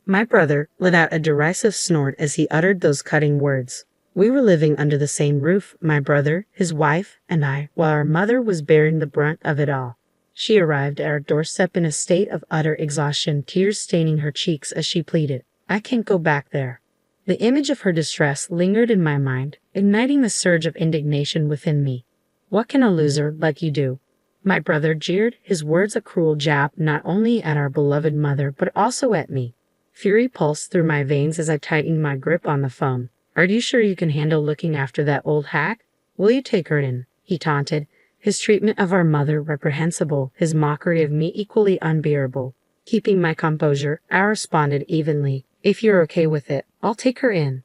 My brother let out a derisive snort as he uttered those cutting words. We were living under the same roof, my brother, his wife, and I, while our mother was bearing the brunt of it all. She arrived at our doorstep in a state of utter exhaustion, tears staining her cheeks as she pleaded, "I can't go back there." The image of her distress lingered in my mind, igniting a surge of indignation within me. "What can a loser like you do?" My brother jeered, his words a cruel jab not only at our beloved mother but also at me. Fury pulsed through my veins as I tightened my grip on the phone. "Are you sure you can handle looking after that old hack? Will you take her in?" he taunted, his treatment of our mother reprehensible, his mockery of me equally unbearable. Keeping my composure, I responded evenly, "If you're okay with it, I'll take her in."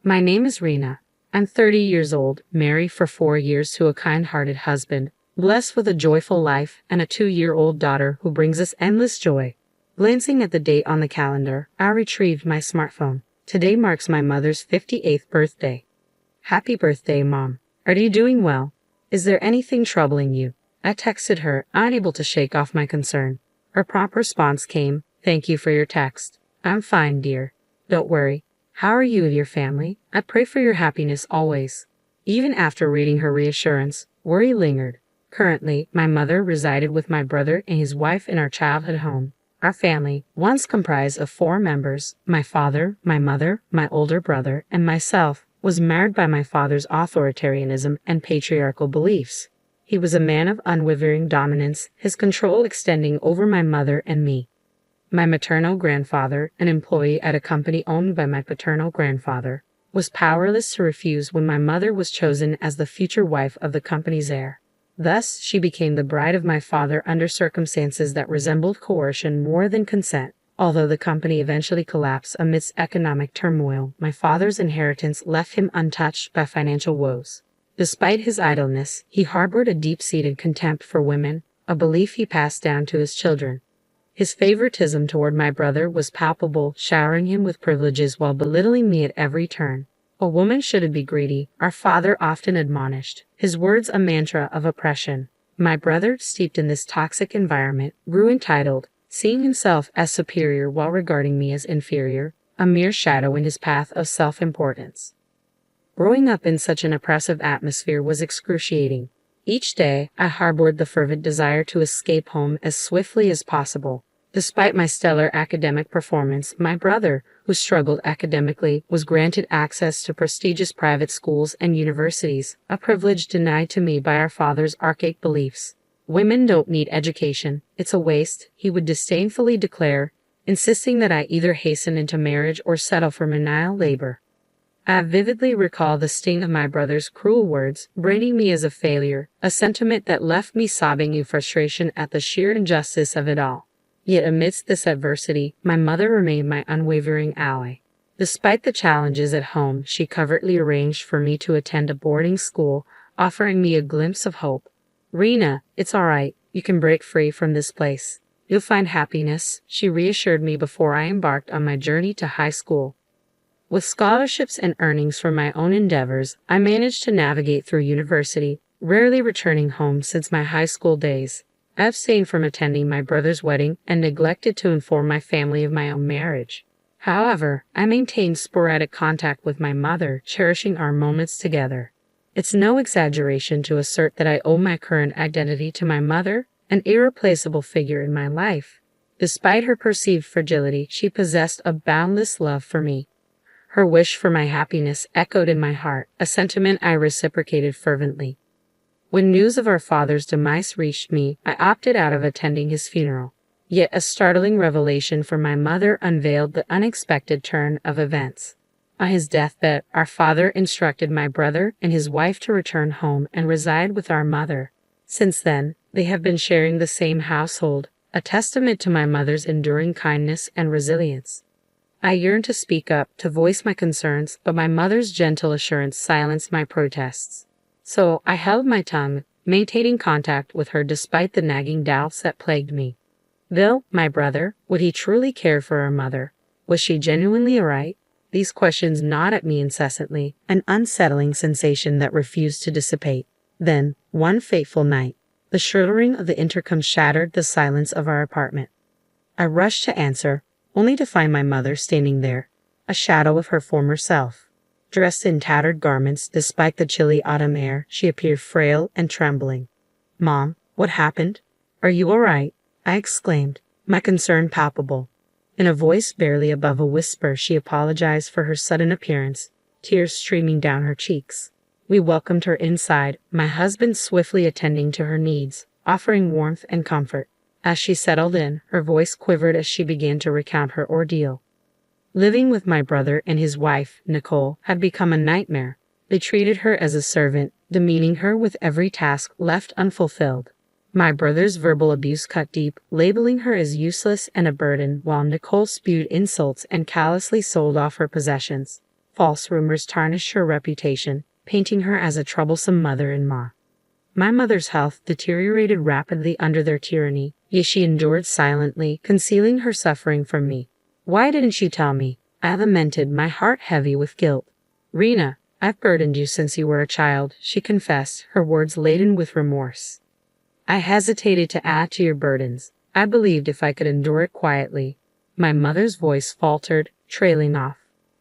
"My name is Rena. I'm 30 years old, married for 4 years to a kind-hearted husband, blessed with a joyful life and a 2-year-old daughter who brings us endless joy." Glancing at the date on the calendar, I retrieved my smartphone. Today marks my mother's 58th birthday. "Happy birthday, Mom. Are you doing well? Is there anything troubling you?" I texted her, unable to shake off my concern. Her prompt response came, "Thank you for your text. I'm fine, dear. Don't worry. How are you and your family? I pray for your happiness always." Even after reading her reassurance, worry lingered. Currently, my mother resided with my brother and his wife in our childhood home. Our family, once comprised of 4 members, my father, my mother, my older brother, and myself, was marred by my father's authoritarianism and patriarchal beliefs. He was a man of unwavering dominance, his control extending over my mother and me. My maternal grandfather, an employee at a company owned by my paternal grandfather, was powerless to refuse when my mother was chosen as the future wife of the company's heir. Thus, she became the bride of my father under circumstances that resembled coercion more than consent. Although the company eventually collapsed amidst economic turmoil, my father's inheritance left him untouched by financial woes. Despite his idleness, he harbored a deep-seated contempt for women, a belief he passed down to his children. His favoritism toward my brother was palpable, showering him with privileges while belittling me at every turn. "A woman shouldn't be greedy," our father often admonished, his words a mantra of oppression. My brother, steeped in this toxic environment, grew entitled, seeing himself as superior while regarding me as inferior, a mere shadow in his path of self-importance. Growing up in such an oppressive atmosphere was excruciating. Each day, I harbored the fervent desire to escape home as swiftly as possible. Despite my stellar academic performance, my brother, who struggled academically, was granted access to prestigious private schools and universities, a privilege denied to me by our father's archaic beliefs. "Women don't need education. It's a waste," he would disdainfully declare, insisting that I either hasten into marriage or settle for menial labor. I vividly recall the sting of my brother's cruel words, branding me as a failure, a sentiment that left me sobbing in frustration at the sheer injustice of it all. Yet amidst this adversity, my mother remained my unwavering ally. Despite the challenges at home, she covertly arranged for me to attend a boarding school, offering me a glimpse of hope. "Rena, it's all right. You can break free from this place. You'll find happiness," she reassured me before I embarked on my journey to high school. With scholarships and earnings from my own endeavors, I managed to navigate through university, rarely returning home since my high school days. I abstained from attending my brother's wedding and neglected to inform my family of my own marriage. However, I maintained sporadic contact with my mother, cherishing our moments together. It's no exaggeration to assert that I owe my current identity to my mother, an irreplaceable figure in my life. Despite her perceived fragility, she possessed a boundless love for me. Her wish for my happiness echoed in my heart, a sentiment I reciprocated fervently. When news of our father's demise reached me, I opted out of attending his funeral. Yet a startling revelation for my mother unveiled the unexpected turn of events. On his deathbed, our father instructed my brother and his wife to return home and reside with our mother. Since then, they have been sharing the same household, a testament to my mother's enduring kindness and resilience. I yearned to speak up, to voice my concerns, but my mother's gentle assurance silenced my protests. So I held my tongue, maintaining contact with her despite the nagging doubts that plagued me. Bill, my brother, would he truly care for our mother? Was she genuinely alright? These questions gnawed at me incessantly, an unsettling sensation that refused to dissipate. Then, one fateful night, the shuddering of the intercom shattered the silence of our apartment. I rushed to answer, only to find my mother standing there, a shadow of her former self. Dressed in tattered garments despite the chilly autumn air, she appeared frail and trembling. "Mom, what happened? Are you all right?" I exclaimed, my concern palpable. In a voice barely above a whisper, she apologized for her sudden appearance, tears streaming down her cheeks. We welcomed her inside, my husband swiftly attending to her needs, offering warmth and comfort. As she settled in, her voice quivered as she began to recount her ordeal. Living with my brother and his wife, Nicole, had become a nightmare. They treated her as a servant, demeaning her with every task left unfulfilled. My brother's verbal abuse cut deep, labeling her as useless and a burden, while Nicole spewed insults and callously sold off her possessions. False rumors tarnished her reputation, painting her as a troublesome mother-in-law. My mother's health deteriorated rapidly under their tyranny, yet she endured silently, concealing her suffering from me. "Why didn't you tell me?" I lamented, my heart heavy with guilt. "Rena, I've burdened you since you were a child," she confessed, her words laden with remorse. "I hesitated to add to your burdens. I believed if I could endure it quietly." My mother's voice faltered, trailing off.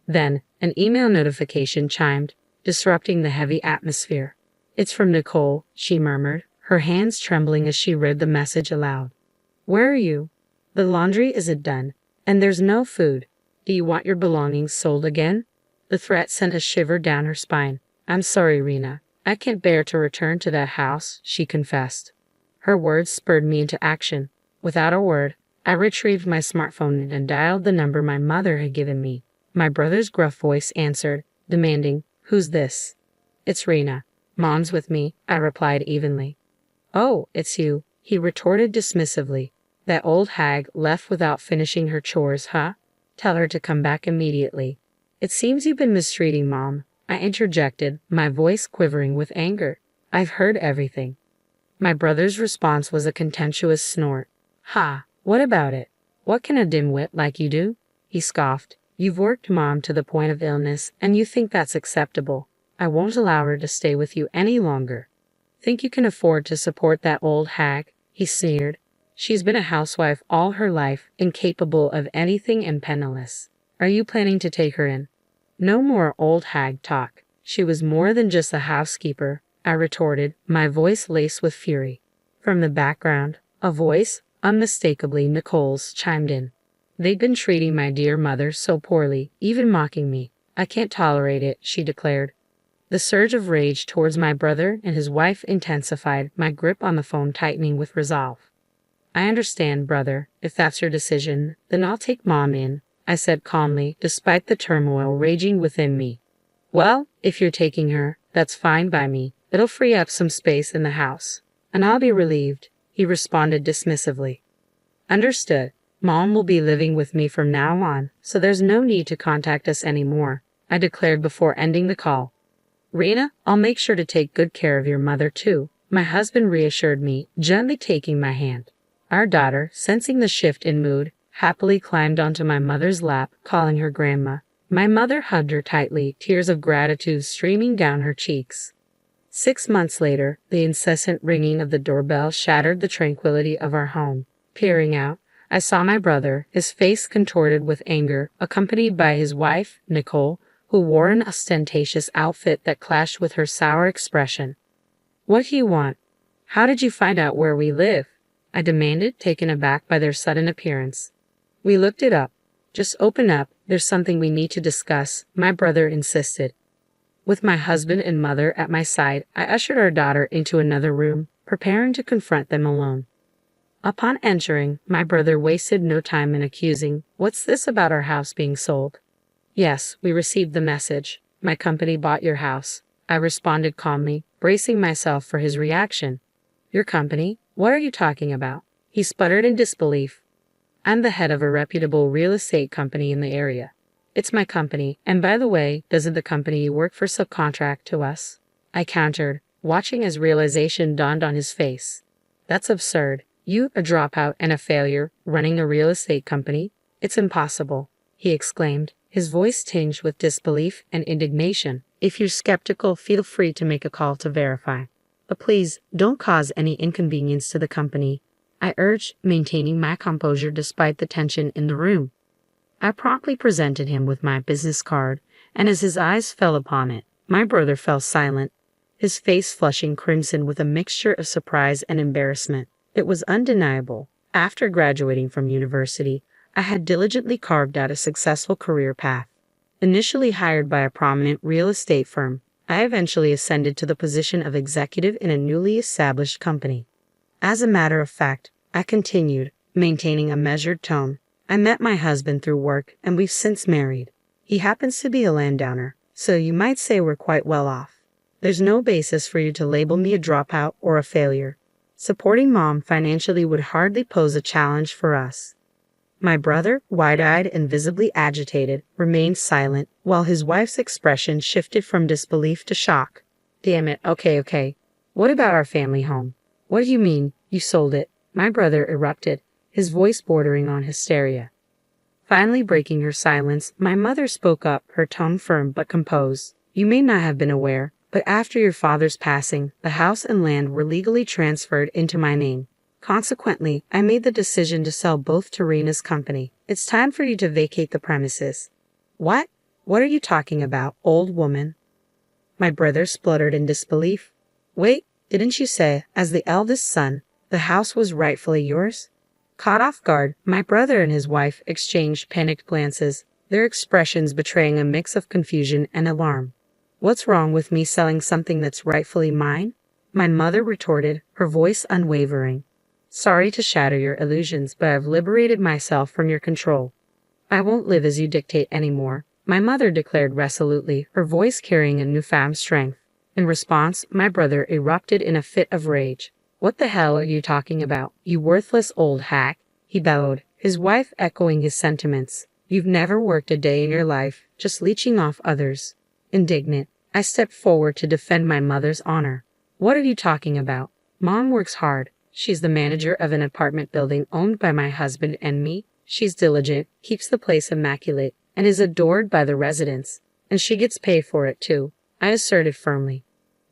Then, an email notification chimed, disrupting the heavy atmosphere. "It's from Nicole," she murmured, her hands trembling as she read the message aloud. "Where are you? The laundry isn't done, and there's no food. Do you want your belongings sold again?" The threat sent a shiver down her spine. "I'm sorry, Rena. I can't bear to return to that house," she confessed. Her words spurred me into action. Without a word, I retrieved my smartphone and dialed the number my mother had given me. My brother's gruff voice answered, demanding, "Who's this?" "It's Rena. Mom's with me," I replied evenly. "Oh, it's you," he retorted dismissively. "That old hag left without finishing her chores, huh? Tell her to come back immediately." "It seems you've been mistreating Mom," I interjected, my voice quivering with anger. "I've heard everything." My brother's response was a contemptuous snort. "Ha, what about it? What can a dimwit like you do?" he scoffed. "You've worked Mom to the point of illness, and you think that's acceptable. I won't allow her to stay with you any longer." "Think you can afford to support that old hag?" he sneered. "She's been a housewife all her life, incapable of anything and penniless. Are you planning to take her in?" "No more old hag talk. She was more than just a housekeeper," I retorted, my voice laced with fury. From the background, a voice, unmistakably Nicole's, chimed in. "They've been treating my dear mother so poorly, even mocking me. I can't tolerate it," she declared. The surge of rage towards my brother and his wife intensified, my grip on the phone tightening with resolve. "I understand, brother. If that's your decision, then I'll take Mom in," I said calmly, despite the turmoil raging within me. "Well, if you're taking her, that's fine by me. It'll free up some space in the house. And I'll be relieved," he responded dismissively. "Understood. Mom will be living with me from now on, so there's no need to contact us anymore," I declared before ending the call. "Rena, I'll make sure to take good care of your mother too," my husband reassured me, gently taking my hand. Our daughter, sensing the shift in mood, happily climbed onto my mother's lap, calling her grandma. My mother hugged her tightly, tears of gratitude streaming down her cheeks. 6 months later, the incessant ringing of the doorbell shattered the tranquility of our home. Peering out, I saw my brother, his face contorted with anger, accompanied by his wife, Nicole, who wore an ostentatious outfit that clashed with her sour expression. "What do you want? How did you find out where we live?" I demanded, taken aback by their sudden appearance. "We looked it up. Just open up, there's something we need to discuss," my brother insisted. With my husband and mother at my side, I ushered our daughter into another room, preparing to confront them alone. Upon entering, my brother wasted no time in accusing, "What's this about our house being sold?" "Yes, we received the message. My company bought your house," I responded calmly, bracing myself for his reaction. "Your company? What are you talking about?" He sputtered in disbelief. "I'm the head of a reputable real estate company in the area. It's my company, and by the way, doesn't the company you work for subcontract to us?" I countered, watching as realization dawned on his face. "That's absurd. You, a dropout and a failure, running a real estate company? It's impossible," he exclaimed, his voice tinged with disbelief and indignation. "If you're skeptical, feel free to make a call to verify. But please, don't cause any inconvenience to the company," I urged, maintaining my composure despite the tension in the room. I promptly presented him with my business card, and as his eyes fell upon it, my brother fell silent, his face flushing crimson with a mixture of surprise and embarrassment. It was undeniable. After graduating from university, I had diligently carved out a successful career path. Initially hired by a prominent real estate firm, I eventually ascended to the position of executive in a newly established company. As a matter of fact, I continued, maintaining a measured tone. I met my husband through work, and we've since married. He happens to be a landowner, so you might say we're quite well off. There's no basis for you to label me a dropout or a failure. Supporting Mom financially would hardly pose a challenge for us. My brother, wide-eyed and visibly agitated, remained silent, while his wife's expression shifted from disbelief to shock. Damn it, okay. What about our family home? What do you mean, you sold it? My brother erupted, his voice bordering on hysteria. Finally breaking her silence, my mother spoke up, her tone firm but composed. You may not have been aware, but after your father's passing, the house and land were legally transferred into my name. Consequently, I made the decision to sell both to Rena's company. It's time for you to vacate the premises. What? What are you talking about, old woman? My brother spluttered in disbelief. Wait, didn't you say, as the eldest son, the house was rightfully yours? Caught off guard, my brother and his wife exchanged panicked glances, their expressions betraying a mix of confusion and alarm. What's wrong with me selling something that's rightfully mine? My mother retorted, her voice unwavering. Sorry to shatter your illusions, but I've liberated myself from your control. I won't live as you dictate anymore, my mother declared resolutely, her voice carrying a newfound strength. In response, my brother erupted in a fit of rage. What the hell are you talking about, you worthless old hack? He bellowed, his wife echoing his sentiments. You've never worked a day in your life, just leeching off others. Indignant, I stepped forward to defend my mother's honor. What are you talking about? Mom works hard. She's the manager of an apartment building owned by my husband and me. She's diligent, keeps the place immaculate, and is adored by the residents. And she gets paid for it too, I asserted firmly.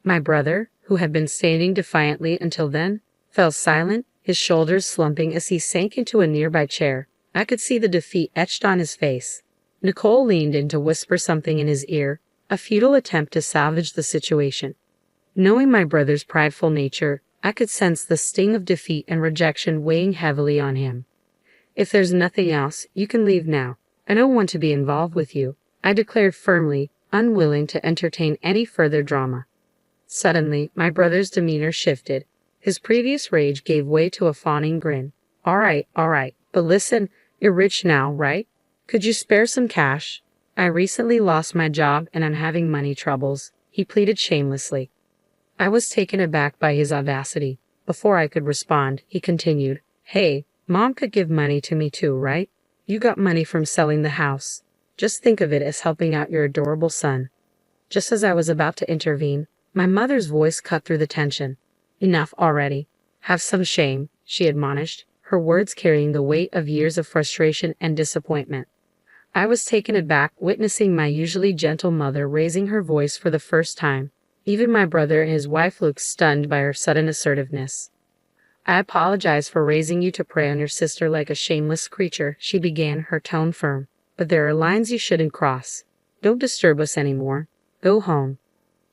My brother, who had been standing defiantly until then, fell silent, his shoulders slumping as he sank into a nearby chair. I could see the defeat etched on his face. Nicole leaned in to whisper something in his ear, a futile attempt to salvage the situation. Knowing my brother's prideful nature, I could sense the sting of defeat and rejection weighing heavily on him. If there's nothing else, you can leave now. I don't want to be involved with you, I declared firmly, unwilling to entertain any further drama. Suddenly, my brother's demeanor shifted. His previous rage gave way to a fawning grin. All right, but listen, you're rich now, right? Could you spare some cash? I recently lost my job and I'm having money troubles, he pleaded shamelessly. I was taken aback by his audacity. Before I could respond, he continued, Hey, Mom could give money to me too, right? You got money from selling the house. Just think of it as helping out your adorable son. Just as I was about to intervene, my mother's voice cut through the tension. Enough already. Have some shame, she admonished, her words carrying the weight of years of frustration and disappointment. I was taken aback witnessing my usually gentle mother raising her voice for the first time. Even my brother and his wife looked stunned by her sudden assertiveness. I apologize for raising you to prey on your sister like a shameless creature, she began, her tone firm. But there are lines you shouldn't cross. Don't disturb us anymore. Go home.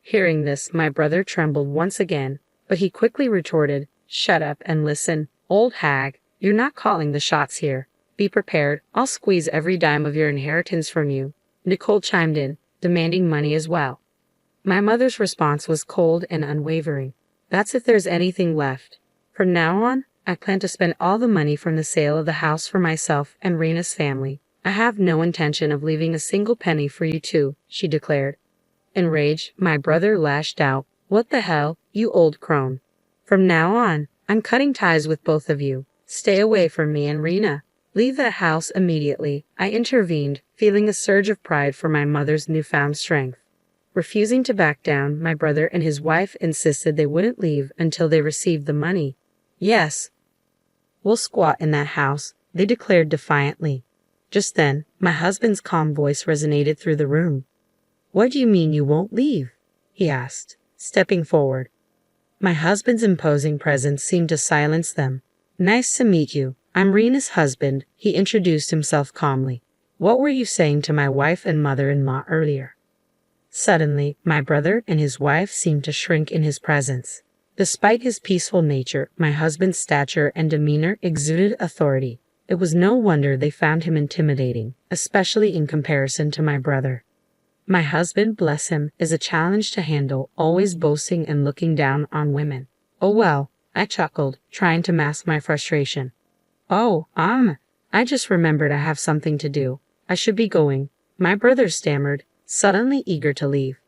Hearing this, my brother trembled once again, but he quickly retorted, Shut up and listen, old hag. You're not calling the shots here. Be prepared, I'll squeeze every dime of your inheritance from you. Nicole chimed in, demanding money as well. My mother's response was cold and unwavering. That's if there's anything left. From now on, I plan to spend all the money from the sale of the house for myself and Rena's family. I have no intention of leaving a single penny for you two, she declared. Enraged, my brother lashed out. What the hell, you old crone. From now on, I'm cutting ties with both of you. Stay away from me and Rena. Leave that house immediately, I intervened, feeling a surge of pride for my mother's newfound strength. Refusing to back down, my brother and his wife insisted they wouldn't leave until they received the money. Yes, we'll squat in that house, they declared defiantly. Just then, my husband's calm voice resonated through the room. What do you mean you won't leave? He asked, stepping forward. My husband's imposing presence seemed to silence them. Nice to meet you. I'm Rena's husband, he introduced himself calmly. What were you saying to my wife and mother-in-law earlier? Suddenly, my brother and his wife seemed to shrink in his presence. Despite his peaceful nature, my husband's stature and demeanor exuded authority. It was no wonder they found him intimidating, especially in comparison to my brother. My husband, bless him, is a challenge to handle, always boasting and looking down on women. Oh well, I chuckled, trying to mask my frustration. Oh, I just remembered I have something to do. I should be going, my brother stammered, suddenly eager to leave.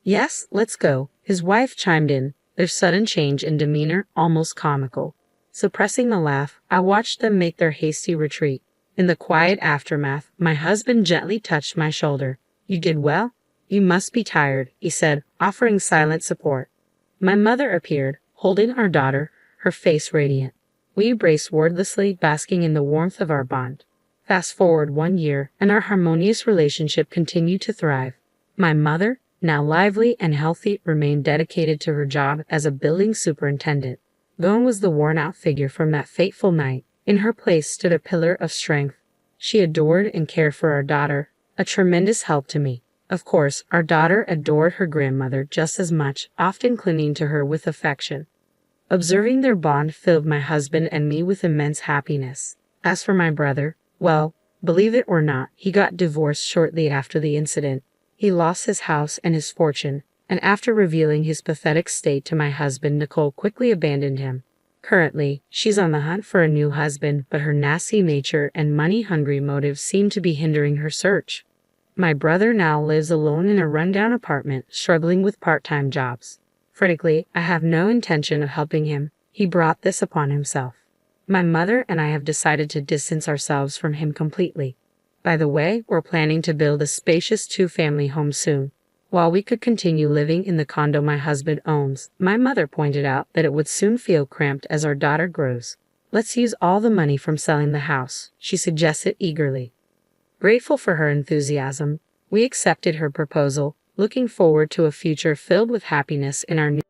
Yes, let's go, his wife chimed in, their sudden change in demeanor almost comical. Suppressing the laugh, I watched them make their hasty retreat. In the quiet aftermath, my husband gently touched my shoulder. You did well? You must be tired, he said, offering silent support. My mother appeared, holding our daughter, her face radiant. We embraced wordlessly, basking in the warmth of our bond. Fast forward 1 year, and our harmonious relationship continued to thrive. My mother, now lively and healthy, remained dedicated to her job as a building superintendent. Gone was the worn-out figure from that fateful night. In her place stood a pillar of strength. She adored and cared for our daughter, a tremendous help to me. Of course, our daughter adored her grandmother just as much, often clinging to her with affection. Observing their bond filled my husband and me with immense happiness. As for my brother, well, believe it or not, he got divorced shortly after the incident. He lost his house and his fortune, and after revealing his pathetic state to my husband, Nicole quickly abandoned him. Currently, she's on the hunt for a new husband, but her nasty nature and money-hungry motives seem to be hindering her search. My brother now lives alone in a rundown apartment, struggling with part-time jobs. Frankly, I have no intention of helping him. He brought this upon himself. My mother and I have decided to distance ourselves from him completely. By the way, we're planning to build a spacious 2-family home soon. While we could continue living in the condo my husband owns, my mother pointed out that it would soon feel cramped as our daughter grows. Let's use all the money from selling the house, she suggested eagerly. Grateful for her enthusiasm, we accepted her proposal, looking forward to a future filled with happiness in our new